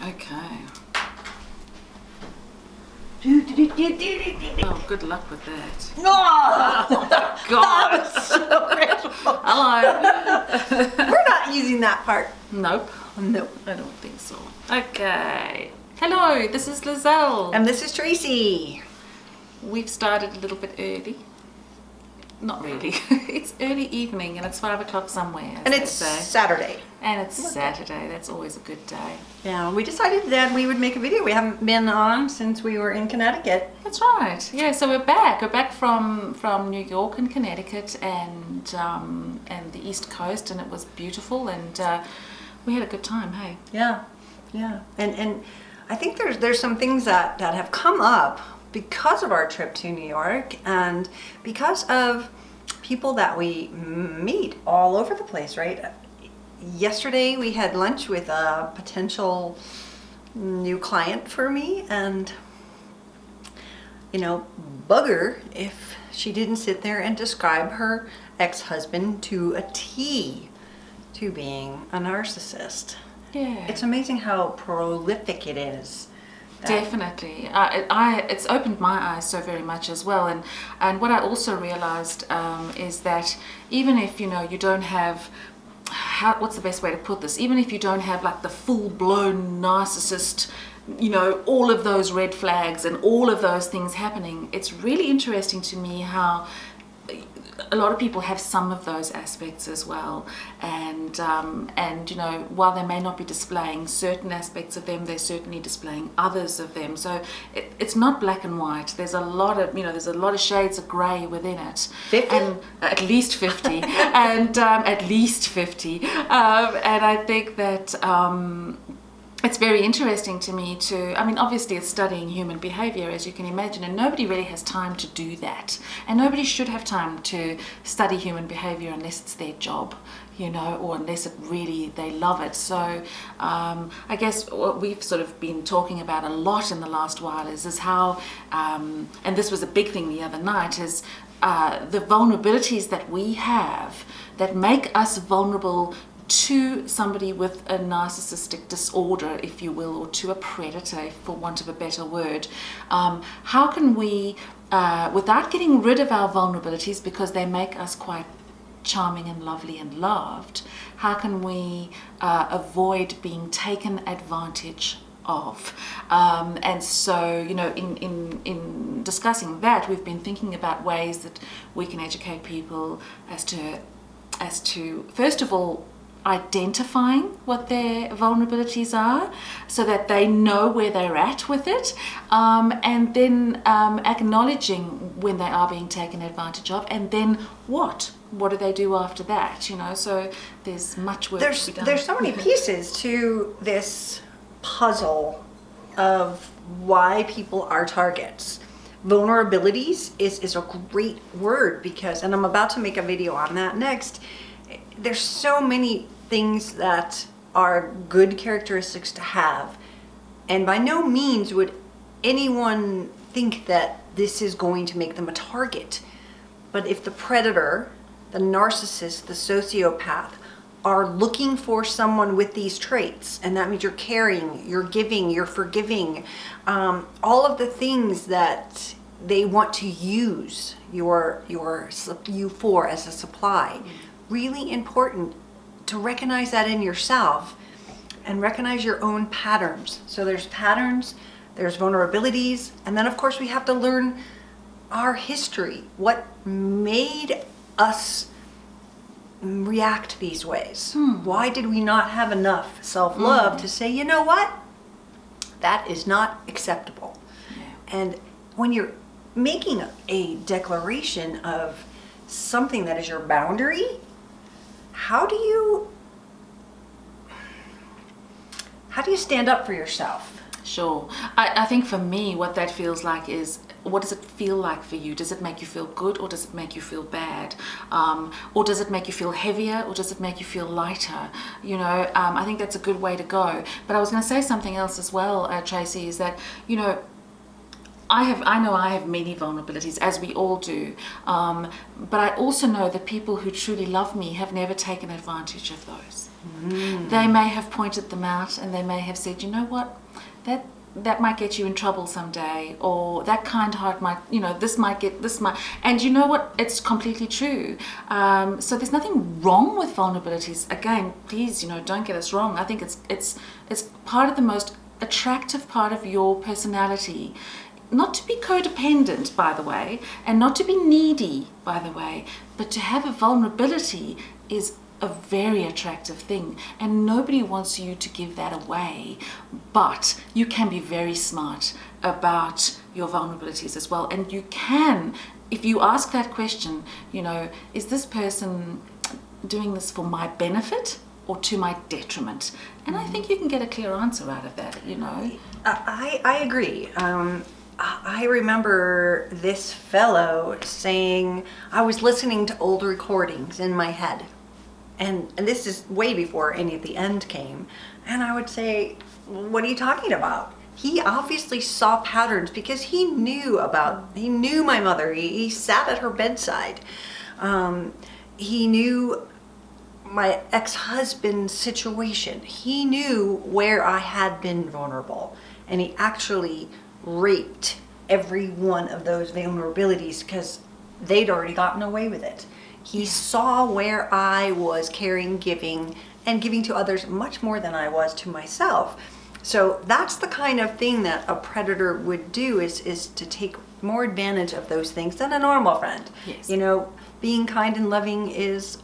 Okay. Oh, good luck with that. Oh, God. that was so dreadful. Hello. We're not using that part. Nope. Nope. I don't think so. Okay. Hello, this is Lizelle. And this is Tracy. We've started a little bit early. Not really. It's early evening and it's 5 o'clock somewhere. And it's Saturday. And it's Saturday. That's always a good day. Yeah, we decided that we would make a video. We haven't been on since we were in Connecticut. That's right. Yeah, so we're back. We're back from New York and Connecticut and the East Coast, and it was beautiful, and we had a good time. Hey. Yeah, yeah. And I think there's some things that have come up because of our trip to New York and because of people that we meet all over the place, right? Yesterday we had lunch with a potential new client for me, and you know, bugger if she didn't sit there and describe her ex-husband to a T to being a narcissist. Yeah. It's amazing how prolific it is. Definitely. It's opened my eyes so very much as well, and what I also realized is that even if you don't have, what's the best way to put this, even if you don't have like the full-blown narcissist, all of those red flags and all of those things happening, it's really interesting to me how a lot of people have some of those aspects as well, and while they may not be displaying certain aspects of them, they're certainly displaying others of them. So it's not black and white. There's a lot of shades of grey within it. 50? And at least 50 and at least 50 and I think that it's very interesting to me obviously it's studying human behavior, as you can imagine, and nobody really has time to do that, and nobody should have time to study human behavior unless it's their job, or unless they love it. So I guess what we've sort of been talking about a lot in the last while is how, and this was a big thing the other night, is the vulnerabilities that we have that make us vulnerable to somebody with a narcissistic disorder, if you will, or to a predator, for want of a better word. How can we, without getting rid of our vulnerabilities, because they make us quite charming and lovely and loved, how can we avoid being taken advantage of? And so, in discussing that, we've been thinking about ways that we can educate people as to first of all, identifying what their vulnerabilities are so that they know where they're at with it, and then acknowledging when they are being taken advantage of, and then what do they do after that, so there's much work to be done. There's so many pieces to this puzzle of why people are targets. Vulnerabilities is a great word because, and I'm about to make a video on that next, there's so many things that are good characteristics to have, and by no means would anyone think that this is going to make them a target. But if the predator, the narcissist, the sociopath are looking for someone with these traits, and that means you're caring, you're giving, you're forgiving, all of the things that they want to use you for as a supply. Really important to recognize that in yourself and recognize your own patterns. So there's patterns, there's vulnerabilities, and then of course we have to learn our history. What made us react these ways? Why did we not have enough self-love to say, you know what? That is not acceptable. Yeah. And when you're making a declaration of something that is your boundary, how do you stand up for yourself? Sure. I think for me, what that feels like is, what does it feel like for you? Does it make you feel good, or does it make you feel bad? Or does it make you feel heavier, or does it make you feel lighter? I think that's a good way to go. But I was going to say something else as well, Tracy, is that, I know I have many vulnerabilities, as we all do. But I also know that people who truly love me have never taken advantage of those. They may have pointed them out, and they may have said, you know what, that might get you in trouble someday, or that kind heart might, this might, and you know what, it's completely true. So there's nothing wrong with vulnerabilities. Again, please, don't get us wrong. I think it's part of the most attractive part of your personality. Not to be codependent, by the way, and not to be needy, by the way, but to have a vulnerability is a very attractive thing, and nobody wants you to give that away. But you can be very smart about your vulnerabilities as well, and you can, if you ask that question, is this person doing this for my benefit or to my detriment? And I think you can get a clear answer out of that. I agree. I remember this fellow saying, I was listening to old recordings in my head. And this is way before any of the end came. And I would say, what are you talking about? He obviously saw patterns because he knew my mother. He sat at her bedside. He knew my ex-husband's situation. He knew where I had been vulnerable. And he actually raped every one of those vulnerabilities because they'd already gotten away with it. He saw where I was caring, giving, and giving to others much more than I was to myself. So that's the kind of thing that a predator would do, is to take more advantage of those things than a normal friend. Yes. Being kind and loving is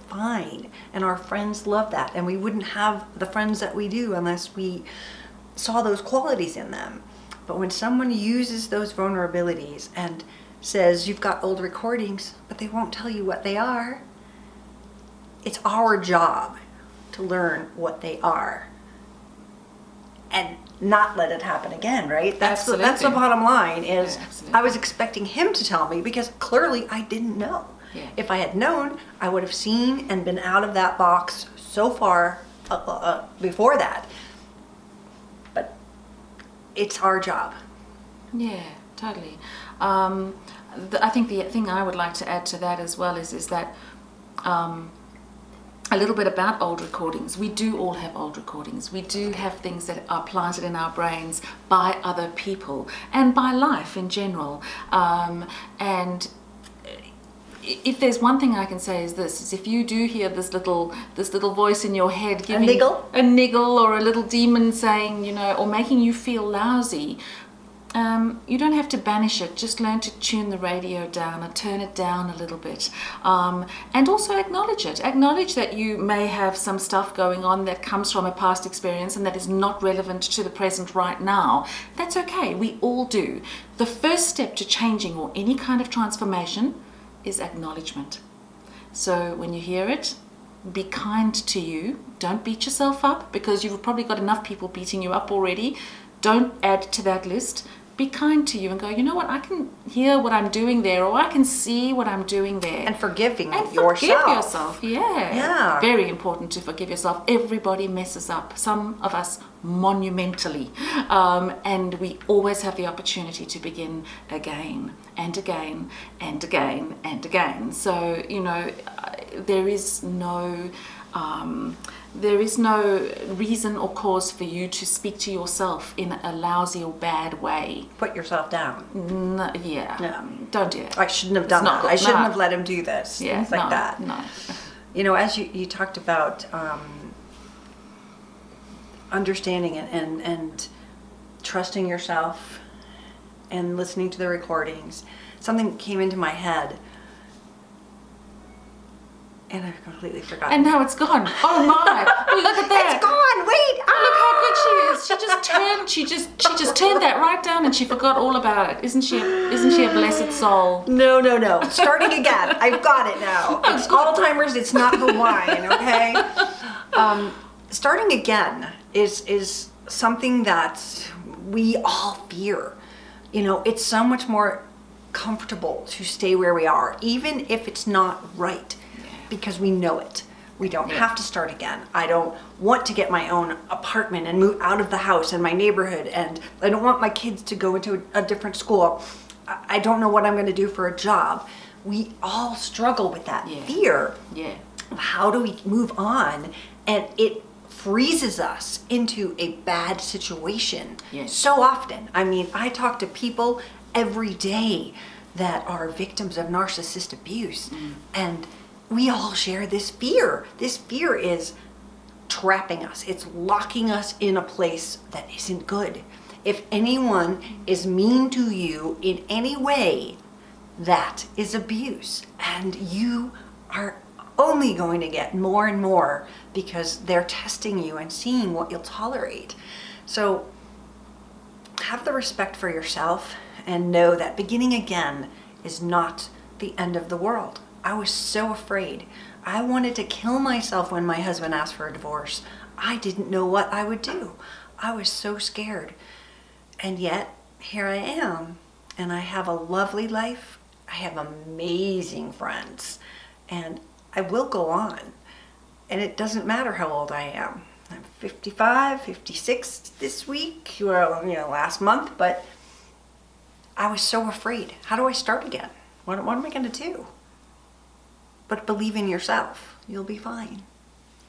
fine, and our friends love that, and we wouldn't have the friends that we do unless we saw those qualities in them. But when someone uses those vulnerabilities and says, you've got old recordings, but they won't tell you what they are, it's our job to learn what they are and not let it happen again, right? That's the bottom line. Is I was expecting him to tell me because clearly I didn't know. Yeah. If I had known, I would have seen and been out of that box so far before that. But it's our job. Yeah, totally. I think the thing I would like to add to that as well is that a little bit about old recordings. We do all have old recordings. We do have things that are planted in our brains by other people and by life in general. And if there's one thing I can say is this, is if you do hear this little voice in your head giving a niggle or a little demon saying, or making you feel lousy, you don't have to banish it. Just learn to tune the radio down and turn it down a little bit. And also acknowledge it. Acknowledge that you may have some stuff going on that comes from a past experience and that is not relevant to the present right now. That's okay. We all do. The first step to changing or any kind of transformation is acknowledgement. So when you hear it, be kind to you. Don't beat yourself up because you've probably got enough people beating you up already. Don't add to that list. Be kind to you and go, you know what, I can hear what I'm doing there, or I can see what I'm doing there. And forgiving yourself. Forgive yourself, yeah. Very important to forgive yourself. Everybody messes up, some of us monumentally. And we always have the opportunity to begin again and again and again and again. So, there is no reason or cause for you to speak to yourself in a lousy or bad way. Put yourself down. No. Don't do it. I shouldn't have done that. I shouldn't have let him do this. Yeah, things like that. No. As you talked about understanding it and trusting yourself and listening to the recordings, something came into my head. And I've completely forgotten. And now it's gone. Oh my! Look at that. It's gone. Wait. Look how good she is. She just turned that right down, and she forgot all about it. Isn't she a blessed soul? No. Starting again. I've got it now. It's Alzheimer's. It's not Hawaiian. Okay. Starting again is something that we all fear. It's so much more comfortable to stay where we are, even if it's not right. Because we know it. We don't have to start again. I don't want to get my own apartment and move out of the house and my neighborhood, and I don't want my kids to go into a different school. I don't know what I'm going to do for a job. We all struggle with that fear. Yeah. How do we move on? And it freezes us into a bad situation so often. I mean, I talk to people every day that are victims of narcissist abuse, and we all share this fear. This fear is trapping us. It's locking us in a place that isn't good. If anyone is mean to you in any way, that is abuse. And you are only going to get more and more because they're testing you and seeing what you'll tolerate. So have the respect for yourself and know that beginning again is not the end of the world. I was so afraid. I wanted to kill myself when my husband asked for a divorce. I didn't know what I would do. I was so scared. And yet, here I am. And I have a lovely life. I have amazing friends. And I will go on. And it doesn't matter how old I am. I'm 55, 56 this week, well, last month, but I was so afraid. How do I start again? What am I going to do? But believe in yourself. You'll be fine.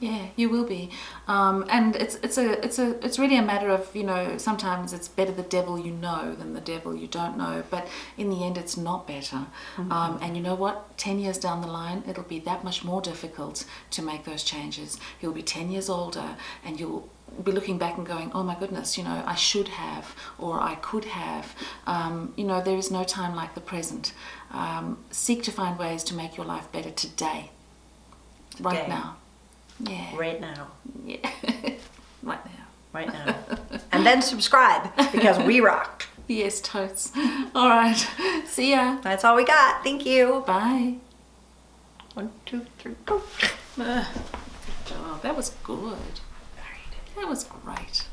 Yeah, you will be, and it's really a matter of, sometimes it's better the devil you know than the devil you don't know, but in the end it's not better. And you know what, 10 years down the line it'll be that much more difficult to make those changes. You'll be 10 years older and you'll be looking back and going, oh my goodness, I should have, or I could have. There is no time like the present. Seek to find ways to make your life better today. Right now. Yeah. Right now. Yeah. Right now. Right now. And then subscribe, because we rock. Yes, totes. All right. See ya. That's all we got. Thank you. Bye. 1, 2, 3, go. Oh, that was good. That was great.